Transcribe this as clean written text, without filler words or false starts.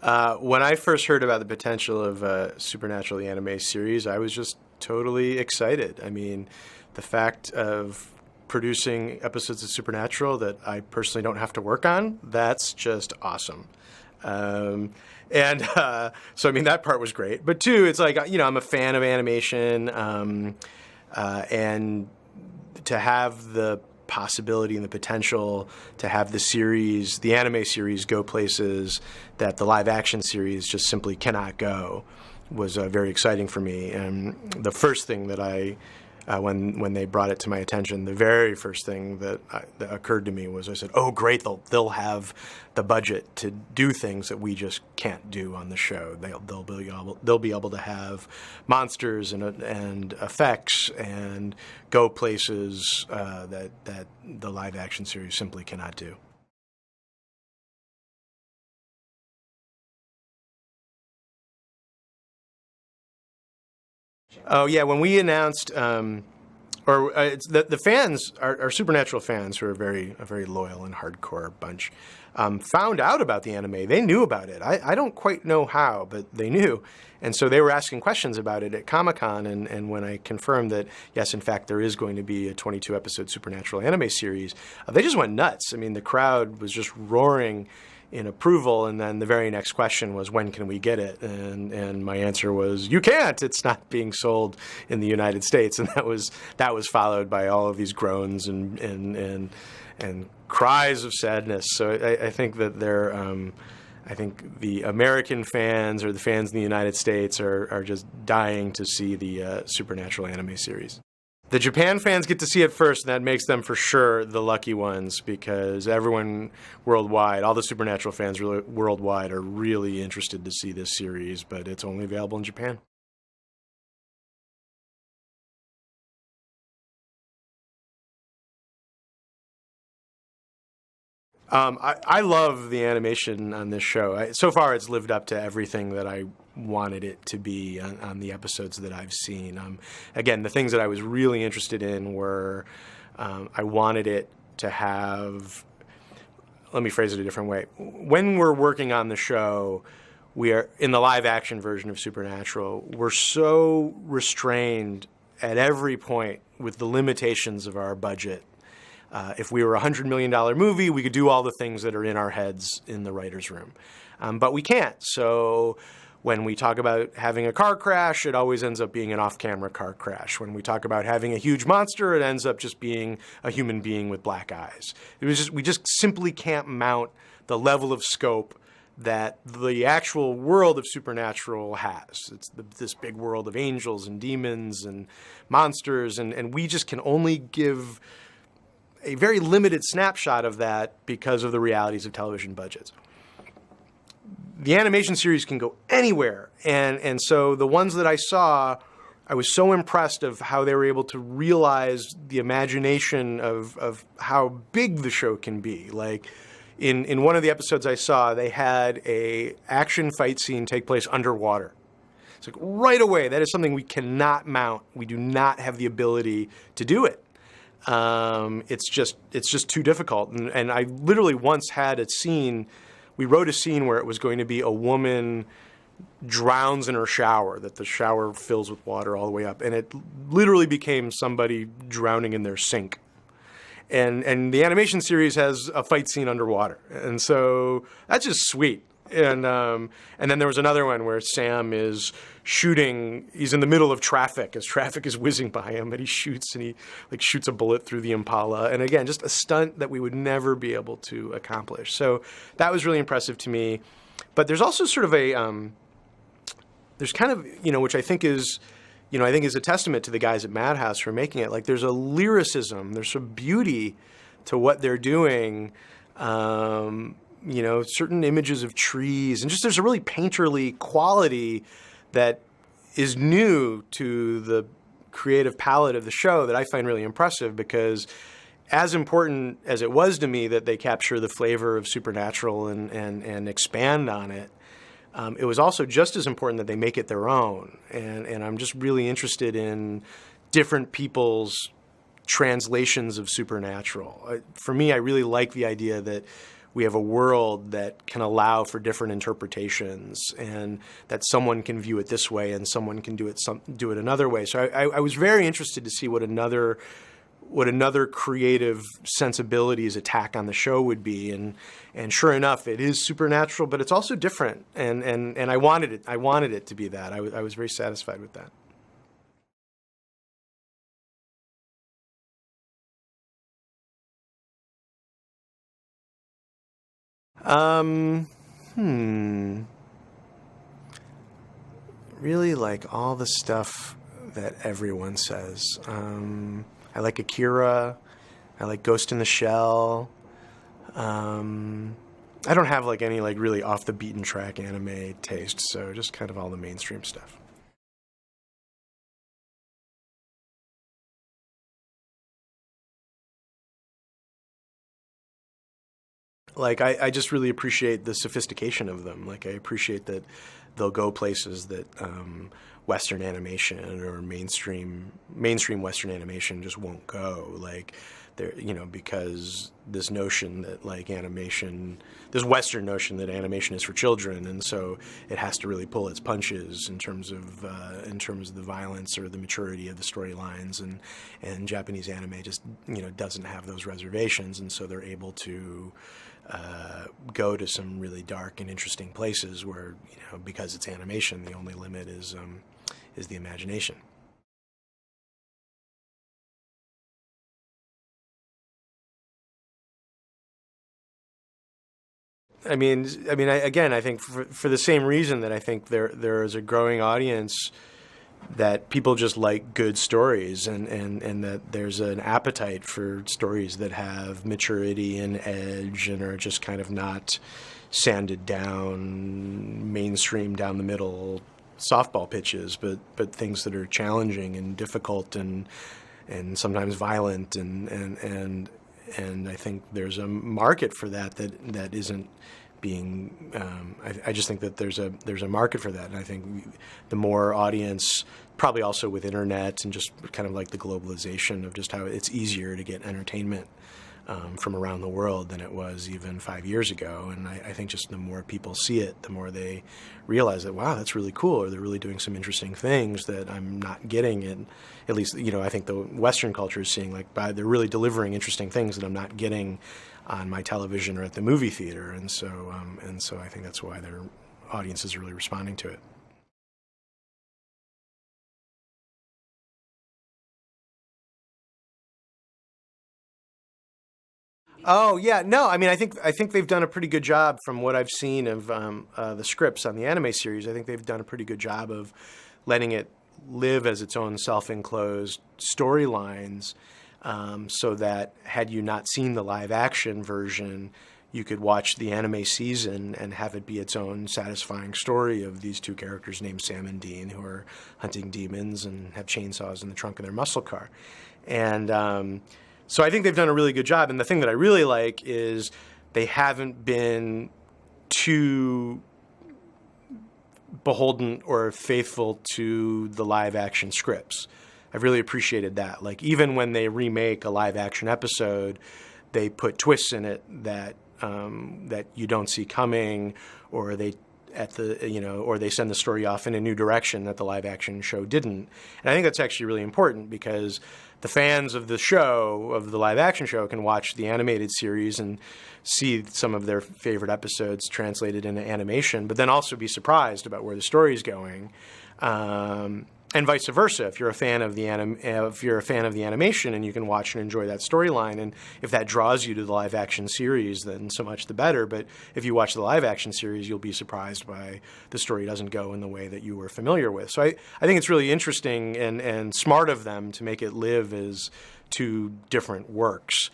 When I first heard about the potential of Supernatural, the anime series, I was just totally excited. I mean, the fact of producing episodes of Supernatural that I personally don't have to work on, that's just awesome. Um, so, I mean, that part was great. But two, it's like, I'm a fan of animation, and to have the possibility and the potential to have the series, the anime series, go places that the live action series just simply cannot go was very exciting for me. And the first thing that when they brought it to my attention, the very first thing that occurred to me was I said, "Oh, great! They'll have the budget to do things that we just can't do on the show. They'll be able to have monsters and effects and go places that the live action series simply cannot do." Oh yeah, when we announced, it's the fans, our Supernatural fans, who are a very loyal and hardcore bunch, found out about the anime. They knew about it. I don't quite know how, but they knew, and so they were asking questions about it at Comic-Con. And when I confirmed that yes, in fact, there is going to be a 22 episode Supernatural anime series, they just went nuts. I mean, the crowd was just roaring in approval, and then the very next question was, when can we get it? And my answer was, you can't. It's not being sold in the United States. And that was followed by all of these groans and cries of sadness. So I think that I think the American fans or the fans in the United States are just dying to see the Supernatural anime series. The Japan fans get to see it first, and that makes them for sure the lucky ones, because everyone worldwide, all the Supernatural fans worldwide, are really interested to see this series, but it's only available in Japan. I love the animation on this show. So far, it's lived up to everything that I wanted it to be on the episodes that I've seen. Again, the things that I was really interested in were I wanted it to have. Let me phrase it a different way. When we're working on the show, we are in the live action version of Supernatural. We're so restrained at every point with the limitations of our budget. If we were a $100 million movie, we could do all the things that are in our heads in the writer's room. But we can't. So when we talk about having a car crash, it always ends up being an off-camera car crash. When we talk about having a huge monster, it ends up just being a human being with black eyes. We just simply can't mount the level of scope that the actual world of Supernatural has. It's this big world of angels and demons and monsters, and we just can only give a very limited snapshot of that because of the realities of television budgets. The animation series can go anywhere, and so the ones that I saw, I was so impressed of how they were able to realize the imagination of how big the show can be. Like in one of the episodes I saw, they had a action fight scene take place underwater. It's like right away, that is something we cannot mount. We do not have the ability to do it. It's just too difficult. And I literally once had a scene. We wrote a scene where it was going to be a woman drowns in her shower, that the shower fills with water all the way up, and it literally became somebody drowning in their sink. And the animation series has a fight scene underwater, and so that's just sweet. And then there was another one where Sam is shooting. He's in the middle of traffic as traffic is whizzing by him, and he shoots a bullet through the Impala. And again, just a stunt that we would never be able to accomplish. So that was really impressive to me. But there's also sort of there's kind of, which I think is a testament to the guys at Madhouse for making it. Like, there's a lyricism, there's some beauty to what they're doing. Certain images of trees, and just there's a really painterly quality that is new to the creative palette of the show that I find really impressive, because as important as it was to me that they capture the flavor of Supernatural and expand on it, it was also just as important that they make it their own. And I'm just really interested in different people's translations of Supernatural. For me, I really like the idea that we have a world that can allow for different interpretations, and that someone can view it this way and someone can do it another way. So I was very interested to see what another creative sensibilities attack on the show would be, and sure enough, it is supernatural, but it's also different, and I wanted it to be that. I was very satisfied with that. Um, hmm. Really like all the stuff that everyone says. I like Akira. I like Ghost in the Shell. I don't have like any like really off the beaten track anime taste, so just kind of all the mainstream stuff. Like I just really appreciate the sophistication of them. Like I appreciate that they'll go places that Western animation or mainstream Western animation just won't go. Like there, because this notion that like animation, this Western notion that animation is for children, and so it has to really pull its punches in terms of the violence or the maturity of the storylines, and Japanese anime just doesn't have those reservations, and so they're able to go to some really dark and interesting places where, because it's animation, the only limit is the imagination. I think for the same reason that I think there is a growing audience that people just like good stories, and that there's an appetite for stories that have maturity and edge and are just kind of not sanded down, mainstream, down the middle softball pitches, but things that are challenging and difficult and sometimes violent, and I think there's a market for that isn't being. I just think that there's a market for that, and I think the more audience, probably also with internet and just kind of like the globalization of just how it's easier to get entertainment from around the world than it was even 5 years ago. And I think just the more people see it, the more they realize that, wow, that's really cool, or they're really doing some interesting things that I'm not getting. And at least, I think the Western culture is seeing, like, they're really delivering interesting things that I'm not getting on my television or at the movie theater. And so I think that's why their audiences are really responding to it. Oh yeah, no. I think they've done a pretty good job from what I've seen of the scripts on the anime series. I think they've done a pretty good job of letting it live as its own self-enclosed storylines, so that had you not seen the live action version, you could watch the anime season and have it be its own satisfying story of these two characters named Sam and Dean, who are hunting demons and have chainsaws in the trunk of their muscle car, and. So I think they've done a really good job. And the thing that I really like is they haven't been too beholden or faithful to the live action scripts. I've really appreciated that. Like, even when they remake a live action episode, they put twists in it that that you don't see coming, or or they send the story off in a new direction that the live action show didn't. And I think that's actually really important, because the fans of the show, of the live action show, can watch the animated series and see some of their favorite episodes translated into animation, but then also be surprised about where the story is going. And vice versa. If you're a fan of the animation, and you can watch and enjoy that storyline, and if that draws you to the live action series, then so much the better. But if you watch the live action series, you'll be surprised by the story doesn't go in the way that you were familiar with. So I think it's really interesting and smart of them to make it live as two different works.